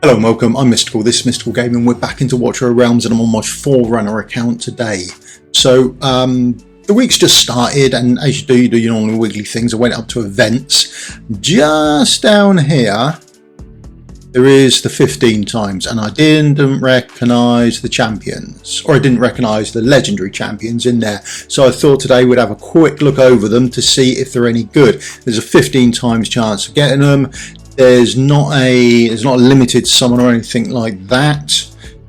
Hello and welcome, I'm Mystical, this is Mystical Gaming. We're back into Watcher of Realms and I'm on my Forerunner account today. So the week's just started, and as you do your normal wiggly things. I went up to events. Just down here there is the 15 times, and I didn't recognise the champions, or I didn't recognise the legendary champions in there. So I thought today we'd have a quick look over them to see if they're any good. There's a 15 times chance of getting them. There's not a limited summon or anything like that.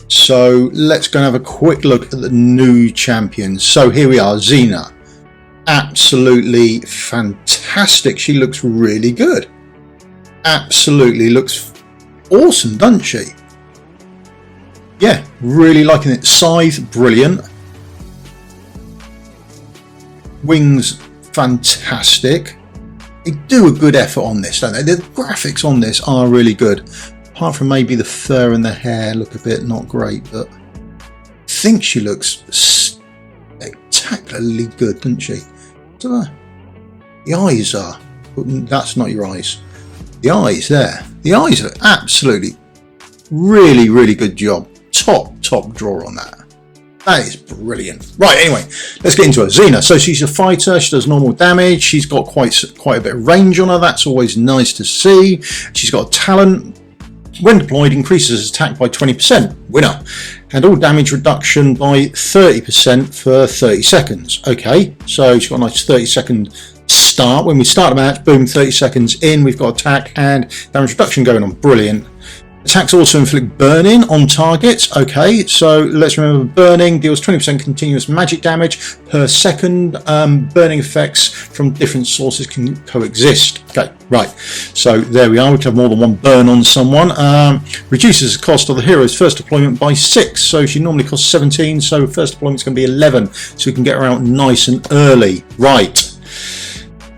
So let's go and have a quick look at the new champions. So here we are, Xena. Absolutely fantastic. She looks really good. Absolutely looks awesome, doesn't she? Yeah, really liking it. Scythe, brilliant. Wings, fantastic. They do a good effort on this, don't they? The graphics on this are really good. Apart from maybe the fur and the hair look a bit not great, but I think she looks spectacularly good, doesn't she? So, the eyes are... That's not your eyes. The eyes there. The eyes are absolutely really good job. Top draw on that. That is brilliant. Right, anyway, let's get into her. Xena. So she's a fighter. She does normal damage. She's got quite a bit of range on her. That's always nice to see. She's got a talent. When deployed, increases attack by 20%. Winner. And all damage reduction by 30% for 30 seconds. Okay, so she's got a nice 30-second start. When we start a match, boom, 30 seconds in, we've got attack and damage reduction going on. Brilliant. Attacks also inflict burning on targets. Okay, so let's remember burning deals 20% continuous magic damage per second. Burning effects from different sources can coexist. Okay, right. So there we are. We can have more than one burn on someone. Reduces the cost of the hero's first deployment by 6. So she normally costs 17. So first deployment's going to be 11. So we can get her out nice and early. Right.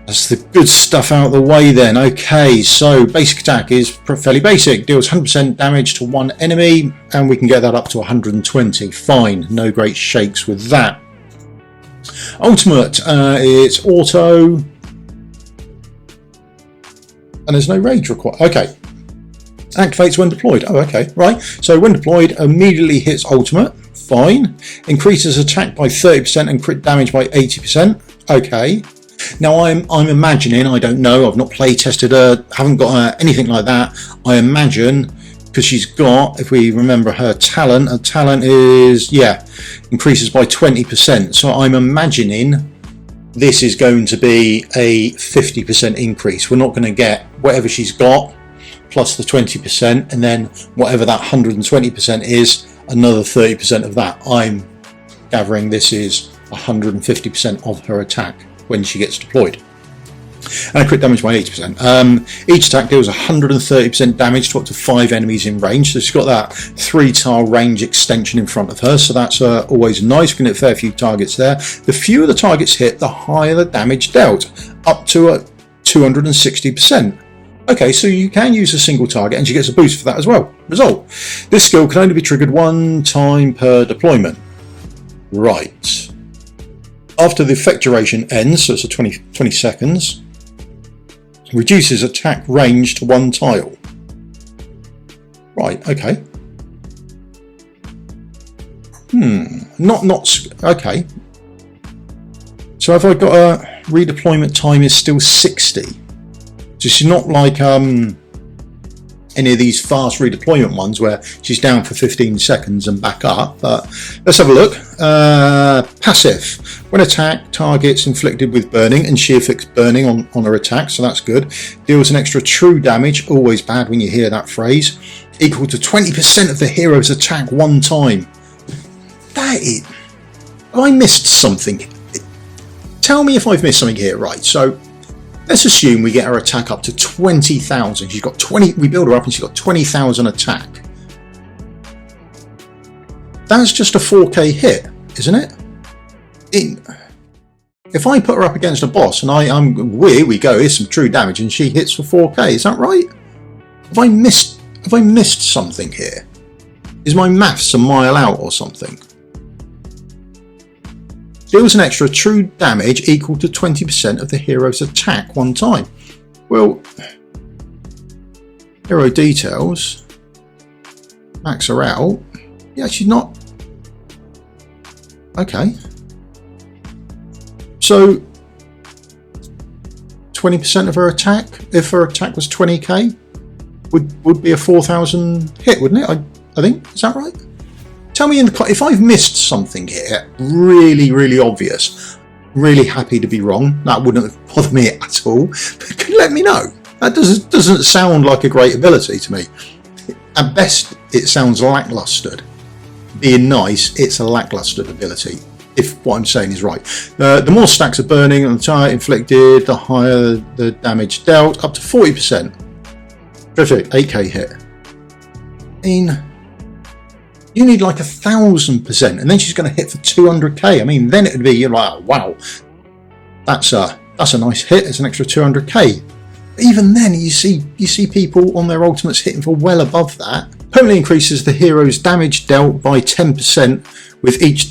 That's the good stuff out of the way then. Okay, so basic attack is fairly basic. Deals 100% damage to one enemy, and we can get that up to 120. Fine, no great shakes with that. Ultimate, it's auto, and there's no rage required. Okay. Activates when deployed. Oh, okay, right. So when deployed, immediately hits ultimate. Fine. Increases attack by 30% and crit damage by 80%. Okay. Now I'm imagining, I don't know, I've not play tested her, haven't got anything like that. I imagine, because she's got, if we remember her talent is, yeah, increases by 20%. So I'm imagining this is going to be a 50% increase. We're not going to get whatever she's got plus the 20%, and then whatever that 120% is, another 30% of that. I'm gathering this is 150% of her attack when she gets deployed. And crit damage by 80%. Each attack deals 130% damage to up to 5 enemies in range. So she's got that 3-tile range extension in front of her. So that's always nice. We can hit a fair few targets there. The fewer the targets hit, the higher the damage dealt. Up to 260%. Okay, so you can use a single target and she gets a boost for that as well. Result. This skill can only be triggered one time per deployment. Right. After the effect duration ends, so it's a 20 seconds, reduces attack range to 1 tile. Right, okay. Okay. So have I got a redeployment time is still 60? So she's not like any of these fast redeployment ones where she's down for 15 seconds and back up. But let's have a look. Passive. When attack targets inflicted with burning, and she afflicts burning on her attack, so that's good. Deals an extra true damage, always bad when you hear that phrase, equal to 20% of the hero's attack one time. That is... Have I missed something? Tell me if I've missed something here. Right, so let's assume we get her attack up to 20,000. She's got 20. We build her up and she's got 20,000 attack. That's just a 4k hit, isn't it? If I put her up against a boss and here we go, here's some true damage, and she hits for 4k, is that right? Have I missed something here? Is my maths a mile out or something? Deals an extra true damage equal to 20% of the hero's attack one time. Well, hero details. max her out. Yeah, she's not. Okay. So 20% of her attack, if her attack was 20k, would be a 4,000 hit, wouldn't it? I think. Is that right? Tell me in the if I've missed something here, really obvious. Really happy to be wrong. That wouldn't bother me at all. But let me know. That doesn't sound like a great ability to me. At best, it sounds lackluster. Being nice, it's a lackluster ability, if what I'm saying is right. The more stacks of burning on the target inflicted, the higher the damage dealt, up to 40%. Terrific, 8k hit. I mean, you need like 1,000%, and then she's going to hit for 200k. I mean, then it would be, you're like, oh, wow, that's a nice hit. It's an extra 200k. But even then, you see people on their ultimates hitting for well above that. Permanently increases the hero's damage dealt by 10% with each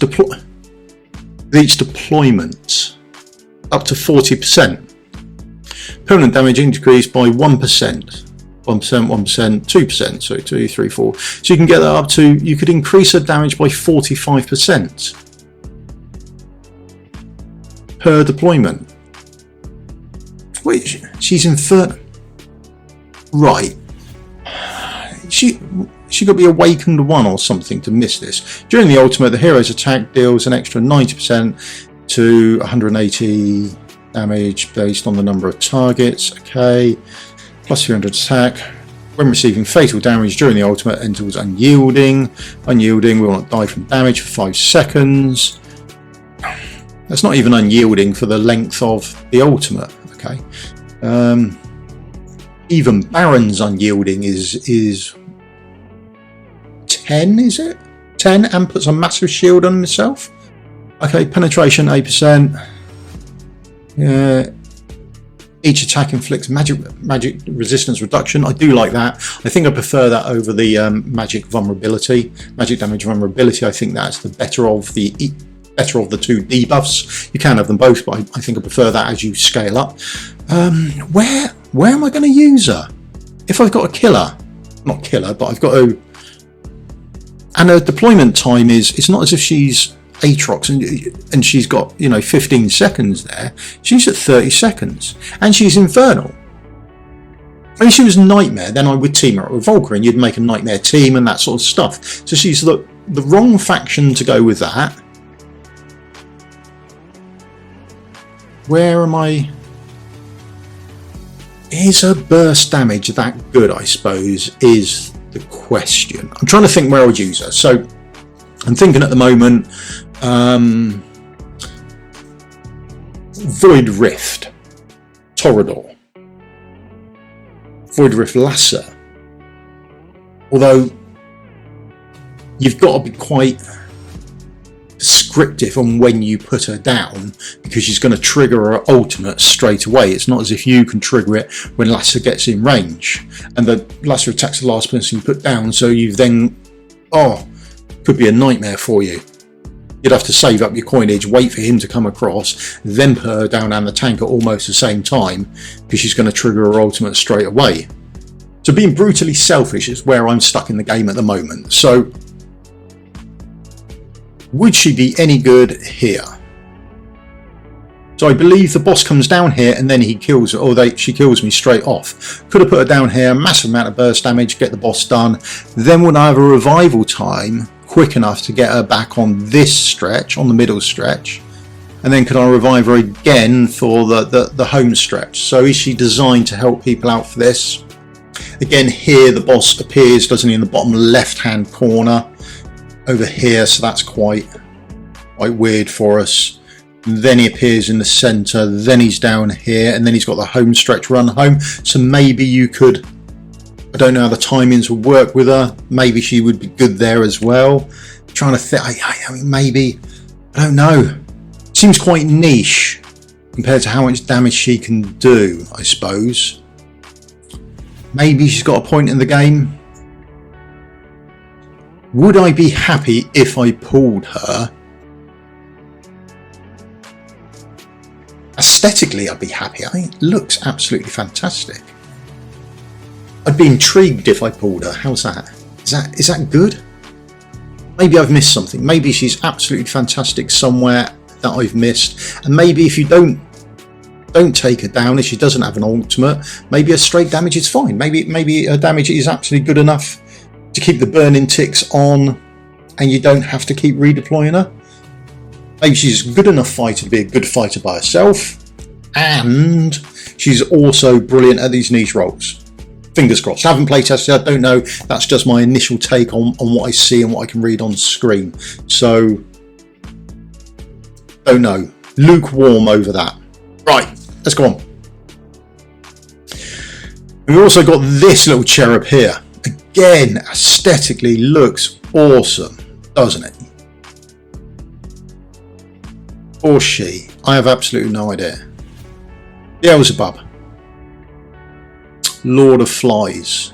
deployment, up to 40%. Permanent damage increased by 1%. 1%, 1%, 2%, so 2, 3, 4. So you can get that up to, you could increase her damage by 45% per deployment. Wait, she's infernal. Right. She got to be awakened 1 or something to miss this. During the ultimate, the hero's attack deals an extra 90% to 180 damage based on the number of targets. Okay. Plus 300 attack. When receiving fatal damage during the ultimate, enters unyielding. Unyielding will not die from damage for 5 seconds. That's not even unyielding for the length of the ultimate. Okay. Even Baron's unyielding is 10, is it? 10, and puts a massive shield on himself. Okay, penetration 8%. Each attack inflicts magic resistance reduction. I do like that. I think I prefer that over the magic vulnerability, magic damage vulnerability. I think that's the better of the two debuffs. You can have them both, but I think I prefer that as you scale up. Where am I going to use her? If I've got a killer, not killer, but I've got a, and her deployment time is, it's not as if she's Aatrox and she's got, 15 seconds there. She's at 30 seconds and she's infernal. If she was Nightmare, then I would team her up with Volker and you'd make a Nightmare team and that sort of stuff. So she's the wrong faction to go with that. Where am I? Is her burst damage that good, I suppose, is the question. I'm trying to think where I would use her. So I'm thinking at the moment, Void Rift, Torador, Void Rift Lasser. Although you've got to be quite descriptive on when you put her down, because she's going to trigger her ultimate straight away. It's not as if you can trigger it when Lasser gets in range, and the Lasser attacks the last person you put down, so you've then, could be a nightmare for you. You'd have to save up your coinage, wait for him to come across, then put her down and the tank at almost the same time, because she's going to trigger her ultimate straight away. So being brutally selfish is where I'm stuck in the game at the moment. So would she be any good here? So I believe the boss comes down here and then he kills her, or she kills me straight off. Could have put her down here, massive amount of burst damage, get the boss done. Then would I have a revival time quick enough to get her back on this stretch, on the middle stretch? And then could I revive her again for the home stretch? So is she designed to help people out for this? Again, here the boss appears, doesn't he, in the bottom left hand corner over here, so that's quite weird for us. Then he appears in the center, then he's down here, and then he's got the home stretch run home. So maybe you could, I don't know how the timings would work with her, maybe she would be good there as well. I'm trying to think, I mean, maybe, I don't know. Seems quite niche compared to how much damage she can do, I suppose. Maybe she's got a point in the game. Would I be happy if I pulled her? Aesthetically, I'd be happy. I think it looks absolutely fantastic. I'd be intrigued if I pulled her. How's that? Is that good? Maybe I've missed something. Maybe she's absolutely fantastic somewhere that I've missed. And maybe if you don't take her down, if she doesn't have an ultimate, maybe a straight damage is fine. Maybe her damage is absolutely good enough to keep the burning ticks on, and you don't have to keep redeploying her. Maybe she's a good enough fighter to be a good fighter by herself, and she's also brilliant at these niche roles. Fingers crossed. I haven't play tested, I don't know. That's just my initial take on what I see and what I can read on screen. So, don't know. Lukewarm over that. Right, let's go on. We've also got this little cherub here. Again, aesthetically looks awesome, doesn't it? Or she? I have absolutely no idea. Beelzebub. Lord of Flies.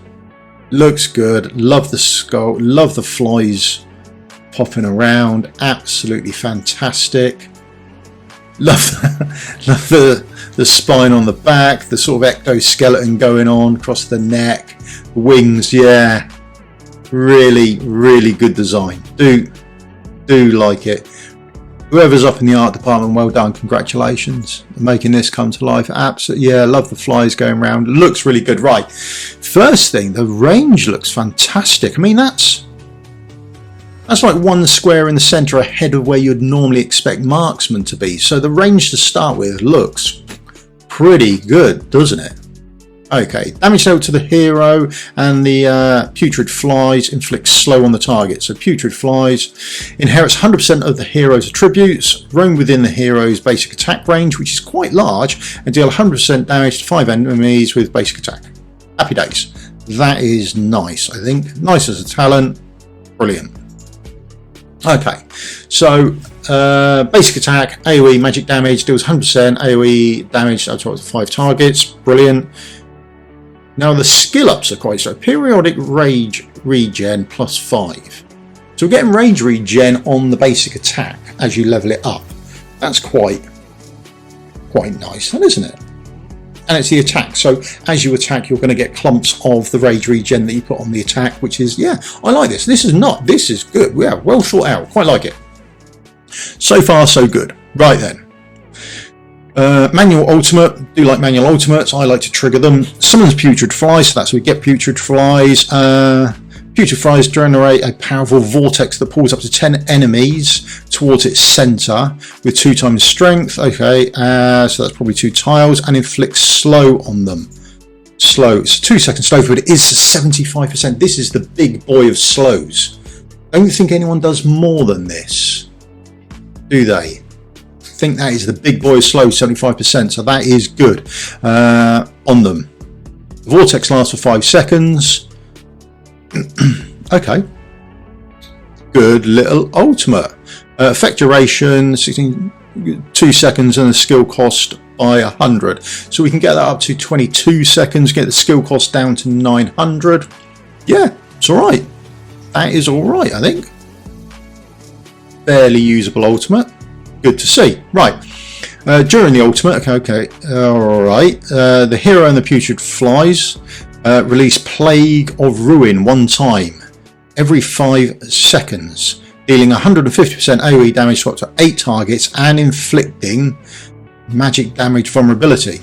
Looks good. Love the skull. Love the flies popping around. Absolutely fantastic. Love the spine on the back. The sort of ectoskeleton going on across the neck. Wings, yeah. Really, really good design. Do like it. Whoever's up in the art department, well done, congratulations on making this come to life. Absolutely, yeah, love the flies going around. Looks really good. Right, first thing, the range looks fantastic. I mean, that's like one square in the centre ahead of where you'd normally expect marksman to be. So the range to start with looks pretty good, doesn't it? Okay, damage dealt to the hero, and the putrid flies inflicts slow on the target. So putrid flies inherits 100% of the hero's attributes, roam within the hero's basic attack range, which is quite large, and deal 100% damage to 5 enemies with basic attack. Happy days. That is nice, I think. Nice as a talent. Brilliant. Okay, so basic attack, AoE magic damage, deals 100% AoE damage to 5 targets. Brilliant. Now the skill ups are quite so. Periodic rage regen +5. So we're getting rage regen on the basic attack as you level it up. That's quite nice, then, isn't it? And it's the attack. So as you attack, you're going to get clumps of the rage regen that you put on the attack, which is, yeah, I like this. This is good. Yeah, well thought out. Quite like it. So far, so good. Right then. Manual ultimate, do like manual ultimates, I like to trigger them. Summons putrid flies, so that's where we get putrid flies. Putrid flies generate a powerful vortex that pulls up to 10 enemies towards its centre with 2 times strength. Okay, so that's probably 2 tiles, and inflicts slow on them. Slow, it's a 2-second slow, but it is 75%. This is the big boy of slows. Don't think anyone does more than this, do they? I think that is the big boy slow, 75%, so that is good on them. The vortex lasts for 5 seconds. Okay, good little ultimate. Effect duration 2 seconds, and the skill cost by 100, so we can get that up to 22 seconds, get the skill cost down to 900. Yeah, it's all right. That is all right, I think. Fairly usable ultimate. Good to see. Right, during the ultimate, okay, all right. The hero and the putrid flies release Plague of Ruin 1 time every 5 seconds, dealing 150% AoE damage to up to 8 targets and inflicting magic damage vulnerability.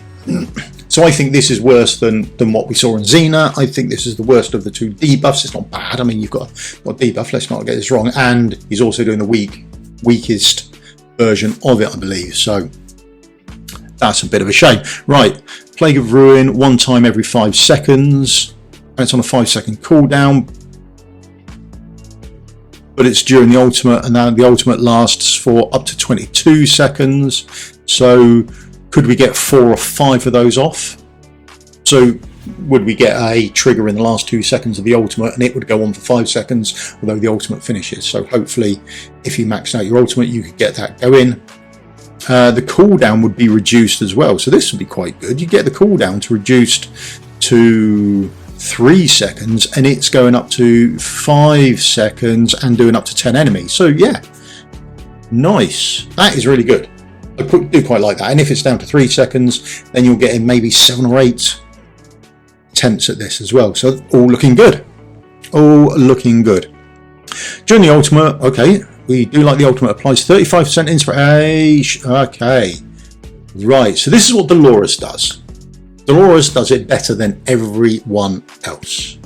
So I think this is worse than what we saw in Xena. I think this is the worst of the 2 debuffs. It's not bad. I mean, you've got debuff. Let's not get this wrong. And he's also doing the weakest version of it, I believe, so that's a bit of a shame. Right, Plague of Ruin 1 time every 5 seconds, and it's on a 5-second cooldown, but it's during the ultimate, and now the ultimate lasts for up to 22 seconds. So could we get 4 or 5 of those off? So would we get a trigger in the last 2 seconds of the ultimate, and it would go on for 5 seconds, although the ultimate finishes. So hopefully, if you maxed out your ultimate, you could get that going. The cooldown would be reduced as well, so this would be quite good. You get the cooldown to reduced to 3 seconds, and it's going up to 5 seconds and doing up to 10 enemies. So yeah, nice. That is really good. I do quite like that. And if it's down to 3 seconds, then you'll get in maybe 7 or 8 attempts at this as well. So all looking good. all looking good. During the ultimate, okay, we do like the ultimate, applies 35% inspiration. Okay, right, so this is what Dolores does. Dolores does it better than everyone else.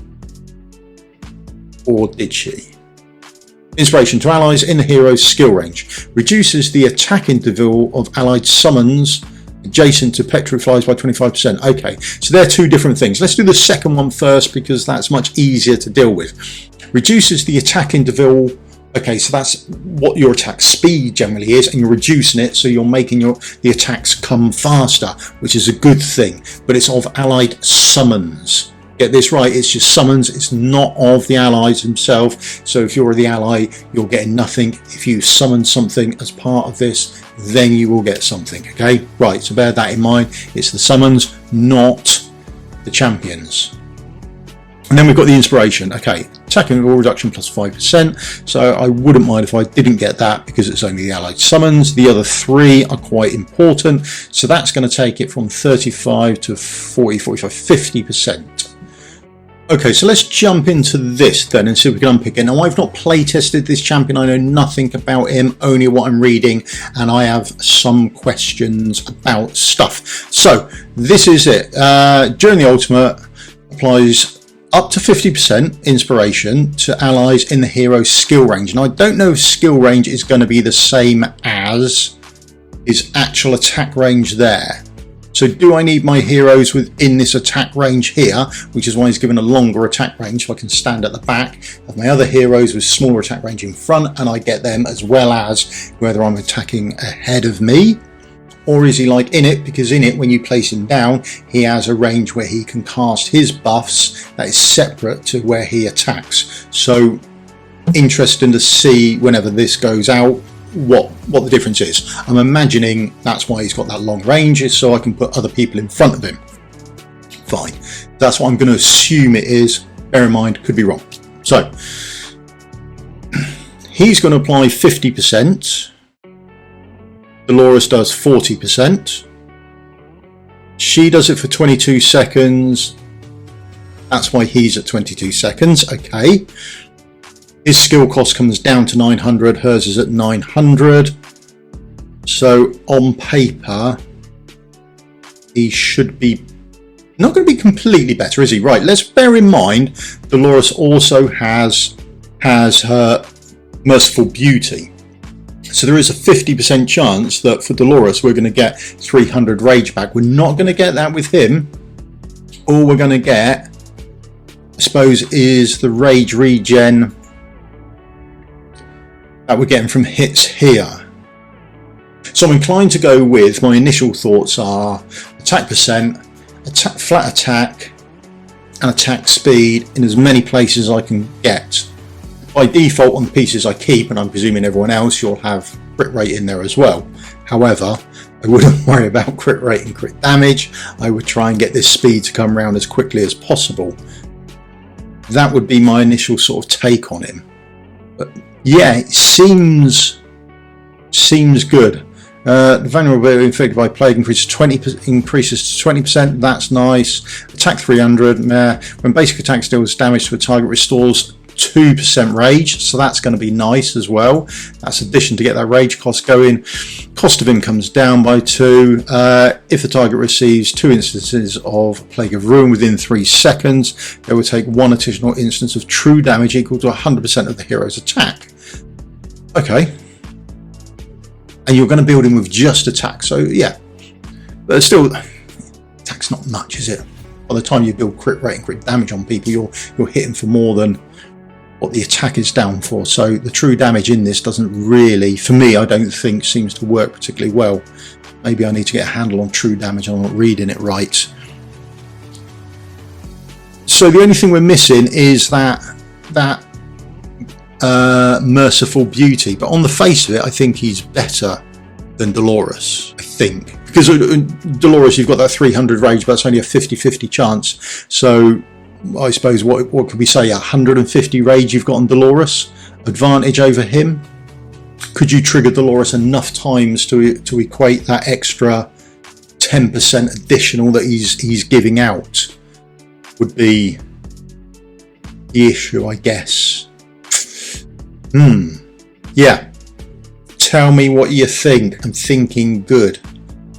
Or did she? Inspiration to allies in the hero's skill range. Reduces the attack interval of allied summons adjacent to petriflies by 25%. Okay, so they're two different things. Let's do the second one first because that's much easier to deal with. Reduces the attack interval. Okay, so that's what your attack speed generally is, and you're reducing it, so you're making the attacks come faster, which is a good thing. But it's of allied summons. Get this right, it's just summons, it's not of the allies themselves. So if you're the ally, you're getting nothing. If you summon something as part of this, then you will get something. Okay, right, so bear that in mind. It's the summons, not the champions. And then we've got the inspiration. Okay, attacking interval reduction plus 5%. So I wouldn't mind if I didn't get that because it's only the allied summons. The other three are quite important. So that's going to take it from 35 to 40, 45, 50%. Okay, so let's jump into this then and see if we can unpick it. Now, I've not play tested this champion. I know nothing about him, only what I'm reading, and I have some questions about stuff. So this is it. During the ultimate, applies up to 50% inspiration to allies in the hero's skill range. And I don't know if skill range is going to be the same as his actual attack range there. So do I need my heroes within this attack range here, which is why he's given a longer attack range, so I can stand at the back of my other heroes with smaller attack range in front, and I get them as well as whether I'm attacking ahead of me, or is he like in it, because in it when you place him down he has a range where he can cast his buffs that is separate to where he attacks. So interesting to see whenever this goes out what the difference is. I'm imagining that's why he's got that long range, is so I can put other people in front of him. Fine, that's what I'm going to assume it is. Bear in mind, could be wrong. So he's going to apply 50%. Dolores does 40%. She does it for 22 seconds. That's why he's at 22 seconds. Okay. His skill cost comes down to 900, hers is at 900. So on paper, he should be not going to be completely better, is he? Right, let's bear in mind, Dolores also has her Merciful Beauty. So there is a 50% chance that for Dolores, we're going to get 300 rage back. We're not going to get that with him. All we're going to get, I suppose, is the rage regen that we're getting from hits here. So I'm inclined to go with, my initial thoughts are attack percent, flat attack, and attack speed in as many places as I can get. By default on the pieces I keep, and I'm presuming everyone else, you'll have crit rate in there as well. However, I wouldn't worry about crit rate and crit damage. I would try and get this speed to come around as quickly as possible. That would be my initial sort of take on him. But yeah, it seems good. The vulnerability inflicted by plague increases to 20%. That's nice. Attack 300. When basic attack deals damage to a target, restores 2% rage. So that's going to be nice as well. That's addition to get that rage cost going. Cost of him comes down by 2. If the target receives 2 instances of Plague of Ruin within 3 seconds, they will take 1 additional instance of true damage equal to 100% of the hero's attack. Okay. And you're going to build him with just attack. So yeah. But still, attack's not much, is it? By the time you build crit rate and crit damage on people, you're hitting for more than what the attack is down for. So the true damage in this doesn't really, for me, I don't think seems to work particularly well. Maybe I need to get a handle on true damage. I'm not reading it right. So the only thing we're missing is that Merciful Beauty, but on the face of it, I think he's better than Dolores. I think because Dolores, you've got that 300 rage, but it's only a 50-50 chance. So I suppose what could we say? 150 rage you've got on Dolores, advantage over him. Could you trigger Dolores enough times to equate that extra 10% additional that he's giving out? Would be the issue, I guess. Yeah. Tell me what you think. I'm thinking good.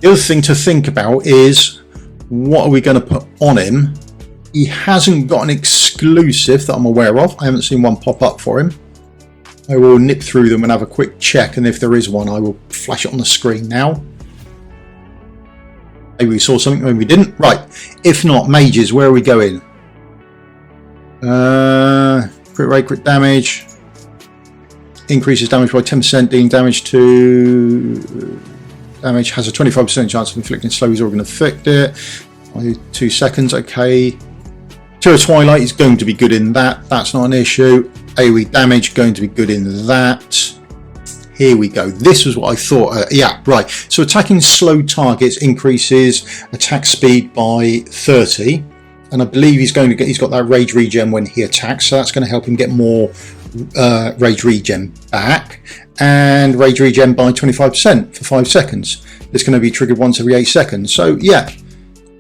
The other thing to think about is, what are we going to put on him? He hasn't got an exclusive that I'm aware of. I haven't seen one pop up for him. I will nip through them and have a quick check, and if there is one, I will flash it on the screen now. Maybe we saw something, maybe we didn't. Right, if not, mages, where are we going? Crit rate, crit damage. Increases damage by 10%, dealing damage to... Damage has a 25% chance of inflicting slow. He's already going to affect it. I'll do 2 seconds, okay. Terror Twilight is going to be good in that. That's not an issue. AoE damage going to be good in that. Here we go. This was what I thought. Yeah, right. So attacking slow targets increases attack speed by 30, and I believe he's got that rage regen when he attacks, so that's going to help him get more rage regen back, and rage regen by 25% for 5 seconds. It's going to be triggered once every 8 seconds. So yeah,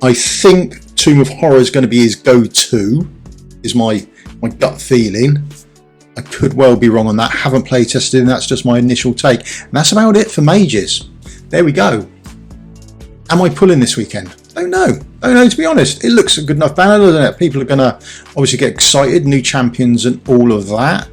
I think Tomb of Horror is going to be his go-to, is my gut feeling. I could well be wrong on that. Haven't play tested, and that's just my initial take. And that's about it for mages. There we go. Am I pulling this weekend? Don't know, to be honest. It looks a good enough banner, doesn't it? People are going to obviously get excited, new champions and all of that.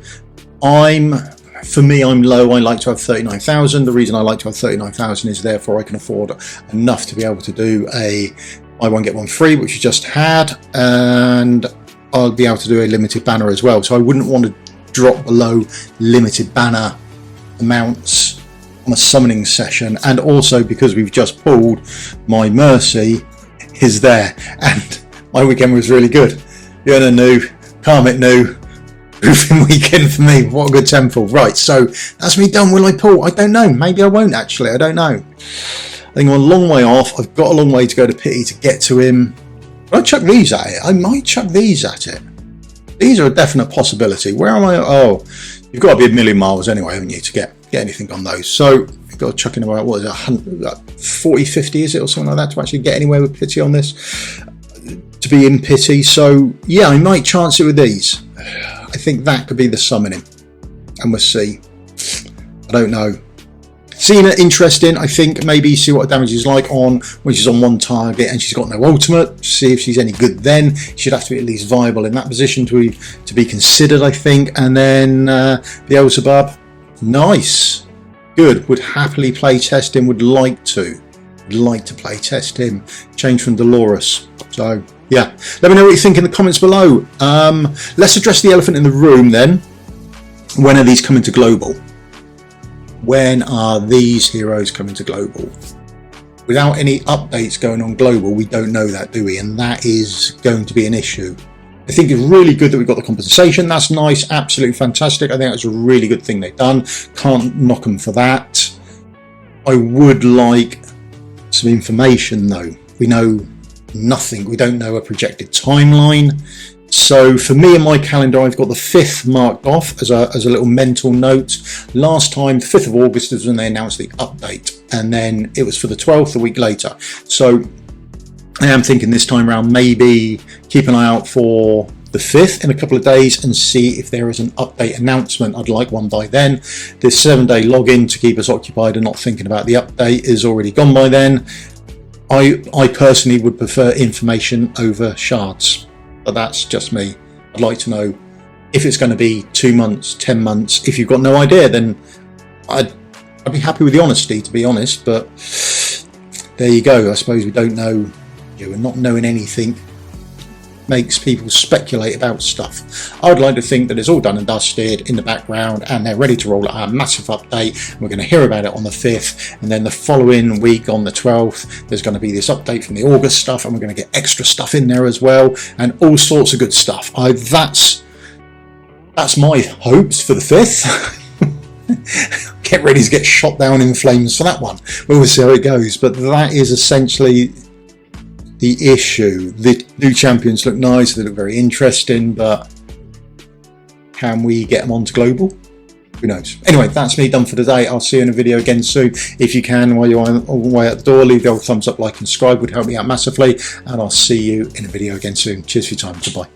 For me, I'm low. I like to have 39,000. The reason I like to have 39,000 is therefore I can afford enough to be able to do a buy one get one free, which we just had, and I'll be able to do a limited banner as well. So I wouldn't want to drop below limited banner amounts on a summoning session. And also because we've just pulled, my Mercy is there, and my weekend was really good. Yona new, Karmic new, roofing weekend for me. What a good temple. Right, so that's me done. Will I pull? I don't know. Maybe I won't actually. I don't know. I think I'm a long way off. I've got a long way to go to Pity to get to him. But I chuck these at it. I might chuck these at it. These are a definite possibility. Where am I? Oh, you've got to be a million miles anyway, haven't you, to get anything on those. So you've got to chuck in about, what is it, 100, 40, 50 is it, or something like that, to actually get anywhere with Pity on this, to be in Pity. So yeah, I might chance it with these. I think that could be the summoning, and we'll see. I don't know. Xena, interesting. I think maybe see what damage is like on when she's on one target and she's got no ultimate. See if she's any good then. She'd have to be at least viable in that position to be considered, I think. And then Beelzebub, nice, good. Would happily play test him. Would like to play test him. Change from Dolores. So yeah, let me know what you think in the comments below. Let's address the elephant in the room then. When are these coming to global? When are these heroes coming to global? Without any updates going on global, we don't know that, do we? And that is going to be an issue. I think it's really good that we've got the compensation. That's nice, absolutely fantastic. I think that's a really good thing they've done. Can't knock them for that. I would like some information though. We know nothing. We don't know a projected timeline. So for me in my calendar, I've got the 5th marked off as a little mental note. Last time, the 5th of August is when they announced the update, and then it was for the 12th a week later. So I am thinking this time around, maybe keep an eye out for the 5th in a couple of days and see if there is an update announcement. I'd like one by then. This 7-day login to keep us occupied and not thinking about the update is already gone by then. I personally would prefer information over shards. But that's just me. I'd like to know if it's going to be 2 months, 10 months. If you've got no idea, then I'd be happy with the honesty, to be honest. But there you go. I suppose we don't know. We're not knowing anything makes people speculate about stuff. I would like to think that it's all done and dusted in the background and they're ready to roll out a massive update. We're going to hear about it on the 5th, and then the following week on the 12th there's going to be this update from the August stuff, and we're going to get extra stuff in there as well, and all sorts of good stuff. That's my hopes for the 5th. Get ready to get shot down in flames for that one. We'll see how it goes, but that is essentially the issue. The new champions look nice, they look very interesting, but can we get them onto global? Who knows? Anyway, that's me done for today. I'll see you in a video again soon. If you can, while you're on the way out the door, leave the old thumbs up, like and subscribe, would help me out massively, and I'll see you in a video again soon. Cheers for your time. Goodbye.